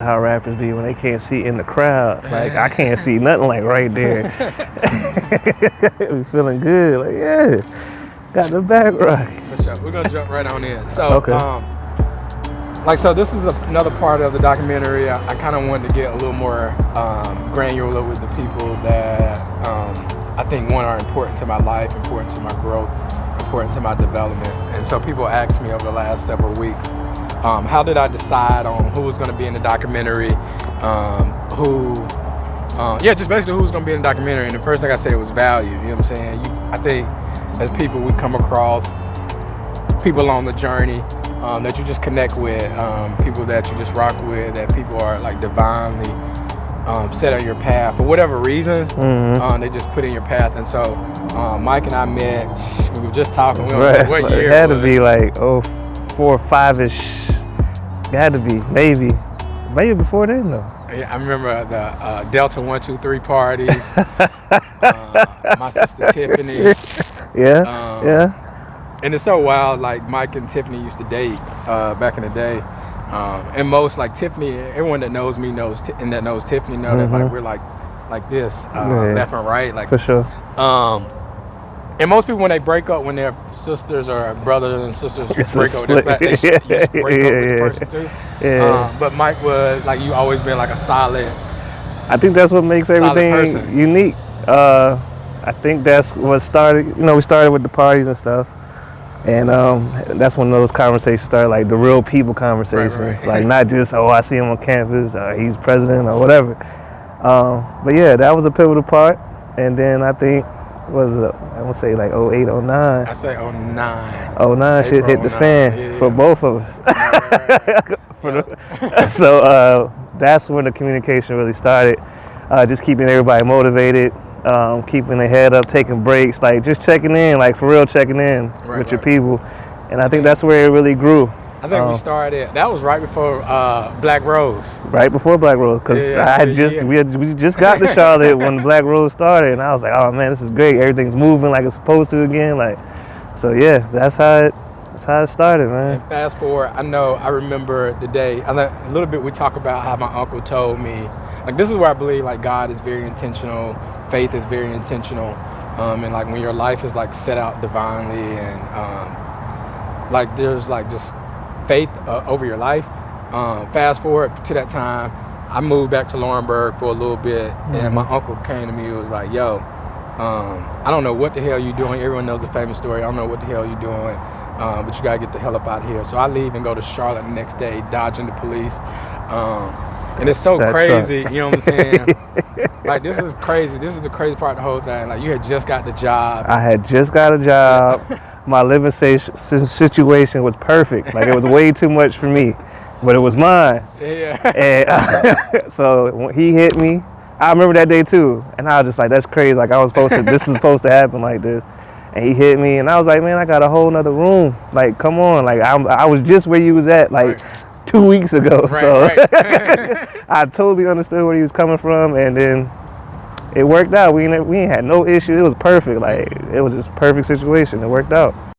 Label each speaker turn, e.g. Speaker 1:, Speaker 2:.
Speaker 1: How rappers be when they can't see in the crowd. Like, I can't see nothing like right there. Be feeling good. Like, yeah, got the back rock.
Speaker 2: For sure. We're gonna jump right on in. So,
Speaker 1: Okay.
Speaker 2: So this is another part of the documentary. I kind of wanted to get a little more granular with the people that I think are important to my life, important to my growth, important to my development. And so people asked me over the last several weeks, how did I decide on who was going to be in the documentary? Just basically who was going to be in the documentary. And the first thing I said was value. You know what I'm saying? I think as people, we come across people along the journey that you just connect with, people that you just rock with, that people are like divinely set on your path for whatever reasons. They just put in your path. And so Mike and I met. We were just talking. We don't know what year
Speaker 1: it had to be like 4 or 5-ish. It had to be maybe before then though.
Speaker 2: Yeah, I remember the Delta 1, 2, 3 parties. My sister Tiffany.
Speaker 1: Yeah.
Speaker 2: And it's so wild. Like Mike and Tiffany used to date back in the day, and most like Tiffany. Everyone that knows me knows and that knows Tiffany know that like we're like this, left and right, like
Speaker 1: for sure.
Speaker 2: And most people when they break up, when they're sisters or brothers and sisters
Speaker 1: It's
Speaker 2: break up, they break up with the person too. But Mike was like, you always been like a solid.
Speaker 1: I think that's what makes everything unique. I think that's what started. You know, we started with the parties and stuff. And that's when those conversations started, like the real people conversations.
Speaker 2: Right.
Speaker 1: Like not just, I see him on campus, he's president or whatever. But yeah, that was a pivotal part. And then I think, I want to say like 08, 09.
Speaker 2: I say 09.
Speaker 1: 09 shit hit the fan for both of us. So that's when the communication really started. Just keeping everybody motivated. Keeping their head up, taking breaks, like just checking in, like for real checking in with your people. And I think that's where it really grew.
Speaker 2: I think we started, that was right before Black Rose.
Speaker 1: Right before Black Rose, because we just got to Charlotte when Black Rose started, and I was like, oh man, this is great. Everything's moving like it's supposed to again. Like, so yeah, that's how it started, man.
Speaker 2: And fast forward, I remember the day, a little bit we talk about how my uncle told me, like this is where I believe like God is very intentional, faith is very intentional, and like when your life is like set out divinely and like there's like just faith over your life. Fast forward to that time, I moved back to Laurinburg for a little bit, and my uncle came to me and was like, yo, I don't know what the hell you're doing. Everyone knows the famous story. I don't know what the hell you're doing, but you gotta get the hell up out of here. So I leave and go to Charlotte the next day, dodging the police. And it's so crazy, you know what I'm saying? Like, this is crazy. This is the crazy part of the whole thing. Like, you had just got the job.
Speaker 1: I had just got a job. My living situation was perfect. Like, it was way too much for me, but it was mine. And so when he hit me, I remember that day too. And I was just like, that's crazy. Like, this is supposed to happen like this. And he hit me, and I was like, man, I got a whole nother room. Like, come on. Like, I was just where you was at, like, 2 weeks ago. I totally understood where he was coming from, and then it worked out. We ain't had no issue. It was perfect. Like, it was just perfect situation. It worked out.